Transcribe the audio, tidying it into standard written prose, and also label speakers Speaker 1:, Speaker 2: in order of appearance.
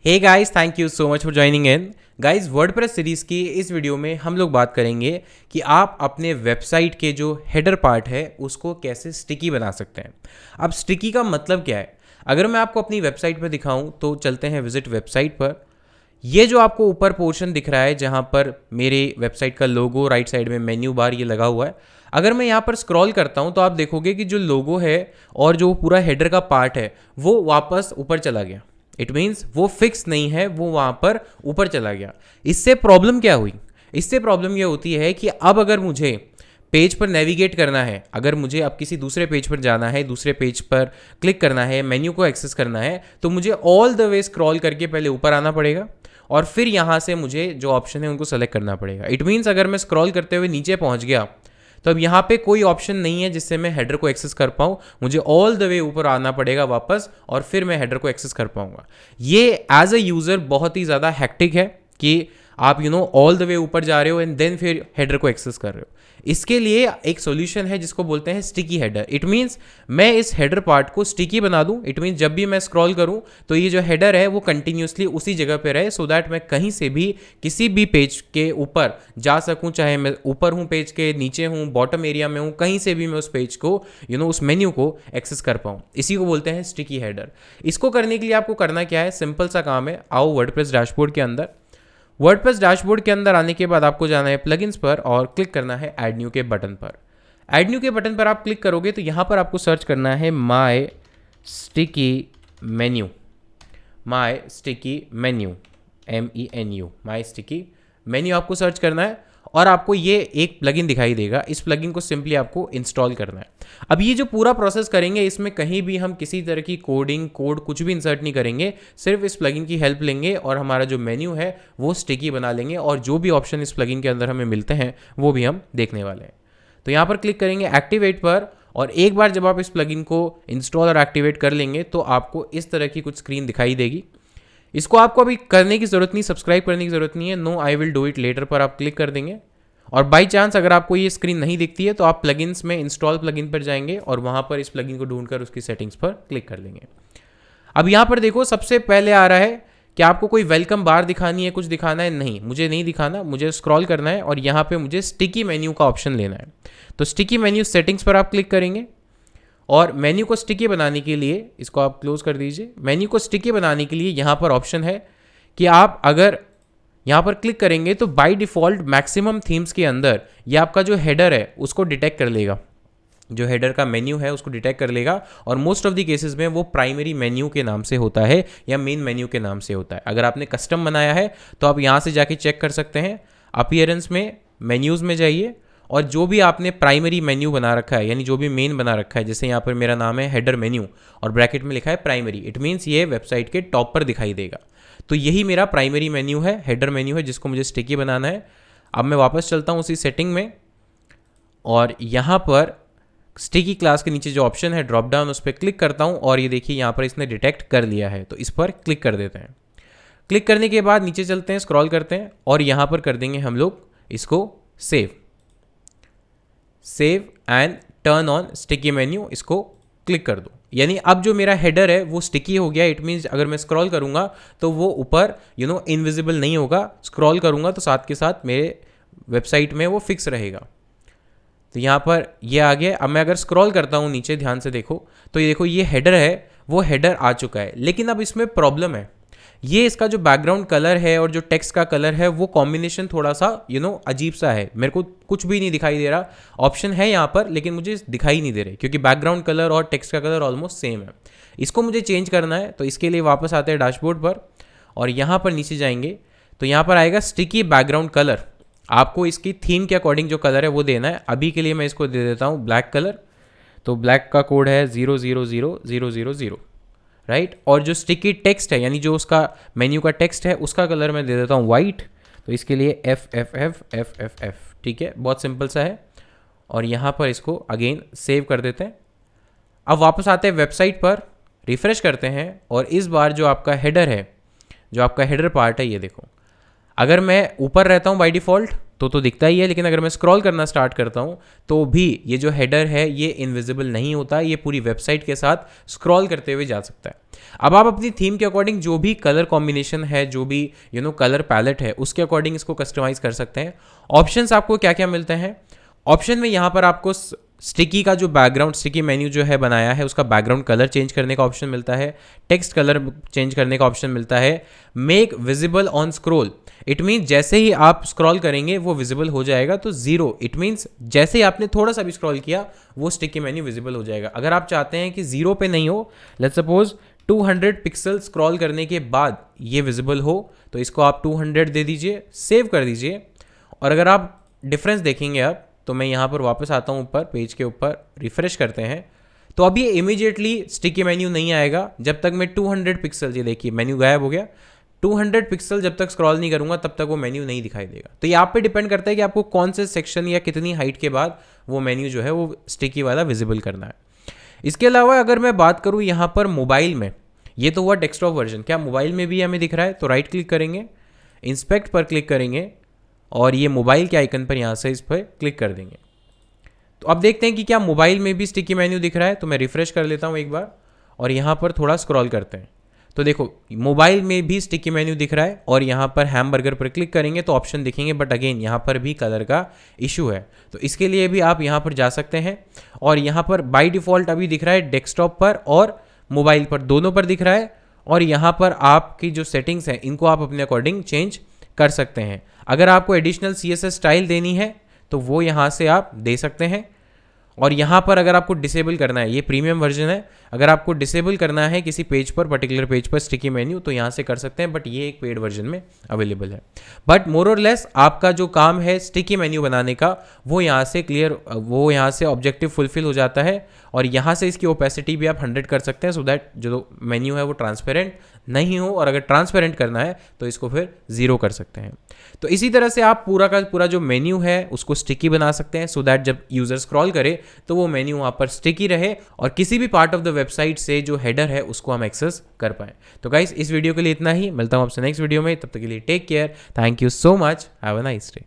Speaker 1: Hey guys, thank you so much for joining in. Guys, WordPress series की इस video में हम लोग बात करेंगे कि आप अपने वेबसाइट के जो हेडर पार्ट है उसको कैसे स्टिकी बना सकते हैं। अब स्टिकी का मतलब क्या है? अगर मैं आपको अपनी वेबसाइट पर दिखाऊं तो चलते हैं विजिट वेबसाइट पर। ये जो आपको ऊपर पोर्शन दिख रहा है जहाँ पर मेरे वेबसाइट का लोगो, राइट साइड में मेन्यू बार ये लगा हुआ है। अगर मैं यहाँ पर स्क्रॉल करता हूँ तो आप देखोगे कि जो लोगो है और जो पूरा हेडर का पार्ट है वो वापस ऊपर चला गया। इट मीन्स वो फिक्स नहीं है, वो वहाँ पर ऊपर चला गया। इससे प्रॉब्लम क्या हुई? इससे प्रॉब्लम ये होती है कि अब अगर मुझे पेज पर नेविगेट करना है, अगर मुझे अब किसी दूसरे पेज पर जाना है, दूसरे पेज पर क्लिक करना है, मेन्यू को एक्सेस करना है, तो मुझे ऑल द वे स्क्रॉल करके पहले ऊपर आना पड़ेगा और फिर यहाँ से मुझे जो ऑप्शन है उनको सेलेक्ट करना पड़ेगा। इट मीन्स अगर मैं स्क्रॉल करते हुए नीचे पहुँच गया तो अब यहाँ पे कोई ऑप्शन नहीं है जिससे मैं हेडर को एक्सेस कर पाऊँ। मुझे ऑल द वे ऊपर आना पड़ेगा वापस और फिर मैं हेडर को एक्सेस कर पाऊँगा। ये एज अ यूज़र बहुत ही ज़्यादा हैक्टिक है कि आप ऑल द वे ऊपर जा रहे हो एंड देन फिर हेडर को एक्सेस कर रहे हो। इसके लिए एक सॉल्यूशन है जिसको बोलते हैं स्टिकी हेडर। इट मीन्स मैं इस हेडर पार्ट को स्टिकी बना दूं। इट मीन्स जब भी मैं स्क्रॉल करूं तो ये जो हेडर है वो कंटिन्यूसली उसी जगह पे रहे, सो दैट मैं कहीं से भी किसी भी पेज के ऊपर जा सकूं, चाहे मैं ऊपर हूं, पेज के नीचे हूं, बॉटम एरिया में हूं, कहीं से भी मैं उस पेज को उस मेन्यू को एक्सेस कर पाऊँ। इसी को बोलते हैं स्टिकी हेडर। इसको करने के लिए आपको करना क्या है? सिंपल सा काम है। आओ वर्डप्रेस डैशबोर्ड के अंदर। वर्डप्रेस डैशबोर्ड के अंदर आने के बाद आपको जाना है प्लगइन्स पर और क्लिक करना है ऐड न्यू के बटन पर। ऐड न्यू के बटन पर आप क्लिक करोगे तो यहाँ पर आपको सर्च करना है my sticky menu. My sticky menu, MENU, my sticky menu आपको सर्च करना है और आपको ये एक प्लगइन दिखाई देगा। इस प्लगइन को सिंपली आपको इंस्टॉल करना है। अब ये जो पूरा प्रोसेस करेंगे इसमें कहीं भी हम किसी तरह की कोड कुछ भी इंसर्ट नहीं करेंगे, सिर्फ इस प्लगइन की हेल्प लेंगे और हमारा जो मेन्यू है वो स्टिकी बना लेंगे और जो भी ऑप्शन इस प्लगइन के अंदर हमें मिलते हैं वो भी हम देखने वाले हैं। तो यहाँ पर क्लिक करेंगे एक्टिवेट पर और एक बार जब आप इस प्लगइन को इंस्टॉल और एक्टिवेट कर लेंगे तो आपको इस तरह की कुछ स्क्रीन दिखाई देगी। इसको आपको अभी करने की ज़रूरत नहीं, सब्सक्राइब करने की ज़रूरत नहीं है। No I will do it later पर आप क्लिक कर देंगे और बाई चांस अगर आपको ये स्क्रीन नहीं दिखती है तो आप प्लगइन्स में इंस्टॉल प्लगइन पर जाएंगे और वहाँ पर इस प्लगइन को ढूंढकर उसकी सेटिंग्स पर क्लिक कर लेंगे। अब यहाँ पर देखो सबसे पहले आ रहा है कि आपको कोई वेलकम बार दिखानी है, कुछ दिखाना है। नहीं, मुझे नहीं दिखाना, मुझे स्क्रॉल करना है और यहाँ पे मुझे स्टिकी मेन्यू का ऑप्शन लेना है। तो स्टिकी मेन्यू सेटिंग्स पर आप क्लिक करेंगे और मेन्यू को स्टिकी बनाने के लिए इसको आप क्लोज कर दीजिए। मेन्यू को स्टिकी बनाने के लिए यहाँ पर ऑप्शन है कि आप अगर यहाँ पर क्लिक करेंगे तो बाय डिफ़ॉल्ट मैक्सिमम थीम्स के अंदर ये आपका जो हेडर है उसको डिटेक्ट कर लेगा, जो हेडर का मेन्यू है उसको डिटेक्ट कर लेगा और मोस्ट ऑफ द केसेस में वो प्राइमरी मेन्यू के नाम से होता है या मेन मेन्यू के नाम से होता है। अगर आपने कस्टम बनाया है तो आप यहाँ से जाके चेक कर सकते हैं। अपीयरेंस में मेन्यूज़ में जाइए और जो भी आपने प्राइमरी मेन्यू बना रखा है यानी जो भी मेन बना रखा है, जैसे यहाँ पर मेरा नाम है हेडर मेन्यू और ब्रैकेट में लिखा है प्राइमरी, इट मीन्स ये वेबसाइट के टॉप पर दिखाई देगा। तो यही मेरा प्राइमरी मेन्यू है, हेडर मेन्यू है जिसको मुझे स्टिकी बनाना है। अब मैं वापस चलता हूँ उसी सेटिंग में और यहाँ पर स्टिकी क्लास के नीचे जो ऑप्शन है ड्रॉप डाउन, उस पर क्लिक करता हूँ और ये देखिए यहाँ पर इसने डिटेक्ट कर लिया है। तो इस पर क्लिक कर देते हैं। क्लिक करने के बाद नीचे चलते हैं, स्क्रॉल करते हैं और यहाँ पर कर देंगे हम लोग इसको save and turn on sticky menu, इसको क्लिक कर दो। यानी अब जो मेरा हेडर है वो स्टिकी हो गया। इट मीन्स अगर मैं स्क्रॉल करूंगा तो वो ऊपर इनविजिबल नहीं होगा, स्क्रॉल करूंगा तो साथ के साथ मेरे वेबसाइट में वो फिक्स रहेगा। तो यहाँ पर ये आ गया। अब मैं अगर स्क्रॉल करता हूँ नीचे, ध्यान से देखो तो ये देखो ये हेडर है, वो हेडर आ चुका है। लेकिन अब इसमें प्रॉब्लम है, ये इसका जो बैकग्राउंड कलर है और जो टेक्स्ट का कलर है वो कॉम्बिनेशन थोड़ा सा अजीब सा है। मेरे को कुछ भी नहीं दिखाई दे रहा। ऑप्शन है यहाँ पर लेकिन मुझे दिखाई नहीं दे रहे क्योंकि बैकग्राउंड कलर और टेक्स्ट का कलर ऑलमोस्ट सेम है। इसको मुझे चेंज करना है तो इसके लिए वापस आते हैं डैशबोर्ड पर और यहाँ पर नीचे जाएंगे तो यहाँ पर आएगा स्टिकी बैकग्राउंड कलर। आपको इसकी थीम के अकॉर्डिंग जो कलर है वो देना है। अभी के लिए मैं इसको दे देता हूँ ब्लैक कलर। तो ब्लैक का कोड है 000000, राइट। और जो स्टिकी टेक्स्ट है यानी जो उसका मेन्यू का टेक्स्ट है उसका कलर मैं दे देता हूँ वाइट। तो इसके लिए FFF, ठीक है, बहुत सिंपल सा है। और यहाँ पर इसको अगेन सेव कर देते हैं। अब वापस आते हैं वेबसाइट पर, रिफ्रेश करते हैं और इस बार जो आपका हेडर है, जो आपका हेडर पार्ट है, ये देखो। अगर मैं ऊपर रहता हूँ बाय डिफ़ॉल्ट तो दिखता ही है, लेकिन अगर मैं स्क्रॉल करना स्टार्ट करता हूँ तो भी ये जो हेडर है ये इनविजिबल नहीं होता, ये पूरी वेबसाइट के साथ स्क्रॉल करते हुए जा सकता है। अब आप अपनी थीम के अकॉर्डिंग जो भी कलर कॉम्बिनेशन है, जो भी कलर पैलेट है, उसके अकॉर्डिंग इसको कस्टमाइज कर सकते हैं। ऑप्शंस आपको क्या क्या मिलते हैं? ऑप्शन में यहाँ पर आपको स्टिकी का जो बैकग्राउंड, स्टिकी मेन्यू जो है बनाया है, उसका बैकग्राउंड कलर चेंज करने का ऑप्शन मिलता है, टेक्स्ट कलर चेंज करने का ऑप्शन मिलता है, make visible on scroll, it means जैसे ही आप स्क्रॉल करेंगे वो विजिबल हो जाएगा। तो 0 इट मीन्स जैसे ही आपने थोड़ा सा भी स्क्रॉल किया वो स्टिकी मेन्यू विजिबल हो जाएगा। अगर आप चाहते हैं कि 0 पे नहीं हो, लेट्स सपोज 200 पिक्सल स्क्रॉल करने के बाद ये विजिबल हो, तो इसको आप 200 दे दीजिए, सेव कर दीजिए। और अगर आप डिफरेंस देखेंगे अब, तो मैं यहाँ पर वापस आता हूँ ऊपर, पेज के ऊपर रिफ्रेश करते हैं, तो अब ये इमीडिएटली स्टिकी मेन्यू नहीं आएगा जब तक मैं 200 पिक्सल, ये देखिए मेन्यू गायब हो गया, 200 पिक्सल जब तक स्क्रॉल नहीं करूँगा तब तक वो मेन्यू नहीं दिखाई देगा। तो ये आप पे डिपेंड करता है कि आपको कौन से सेक्शन या कितनी हाइट के बाद वो मेन्यू जो है वो स्टिकी वाला विजिबल करना है। इसके अलावा अगर मैं बात करूँ यहाँ पर मोबाइल में, ये तो हुआ डेस्कटॉप वर्जन, क्या मोबाइल में भी हमें दिख रहा है? तो राइट क्लिक करेंगे, इंस्पेक्ट पर क्लिक करेंगे और ये मोबाइल के आइकन पर यहाँ से इस पर क्लिक कर देंगे। तो अब देखते हैं कि क्या मोबाइल में भी स्टिकी मेन्यू दिख रहा है। तो मैं रिफ्रेश कर लेता हूँ एक बार और यहाँ पर थोड़ा स्क्रॉल करते हैं, तो देखो मोबाइल में भी स्टिकी मेन्यू दिख रहा है। और यहाँ पर हैमबर्गर पर क्लिक करेंगे तो ऑप्शन दिखेंगे, बट अगेन यहाँ पर भी कलर का इशू है। तो इसके लिए भी आप यहाँ पर जा सकते हैं और यहाँ पर बाय डिफ़ॉल्ट अभी दिख रहा है डेस्कटॉप पर और मोबाइल पर, दोनों पर दिख रहा है। और यहाँ पर आपकी जो सेटिंग्स हैं इनको आप अपने अकॉर्डिंग चेंज कर सकते हैं। अगर आपको एडिशनल CSS स्टाइल देनी है तो वो यहाँ से आप दे सकते हैं। और यहाँ पर अगर आपको डिसेबल करना है, ये प्रीमियम वर्जन है, अगर आपको डिसेबल करना है किसी पेज पर, पर्टिकुलर पेज पर स्टिकी मेन्यू, तो यहाँ से कर सकते हैं, बट ये एक पेड वर्जन में अवेलेबल है। बट मोर और लेस आपका जो काम है स्टिकी मेन्यू बनाने का वो यहाँ से क्लियर, वो यहाँ से ऑब्जेक्टिव फुलफिल हो जाता है। और यहाँ से इसकी ओपेसिटी भी आप 100 कर सकते हैं, सो दैट जो मेन्यू है वो ट्रांसपेरेंट नहीं हो। और अगर ट्रांसपेरेंट करना है तो इसको फिर 0 कर सकते हैं। तो इसी तरह से आप पूरा का पूरा जो मेन्यू है उसको स्टिकी बना सकते हैं, सो दैट जब यूज़र स्क्रॉल करे तो वो मेन्यू वहाँ पर स्टिकी रहे और किसी भी पार्ट ऑफ द वेबसाइट से जो हेडर है उसको हम एक्सेस कर पाएँ। तो गाइस इस वीडियो के लिए इतना ही, मिलता हूँ आपसे नेक्स्ट वीडियो में, तब तक के लिए take care, thank you so much, have a nice day.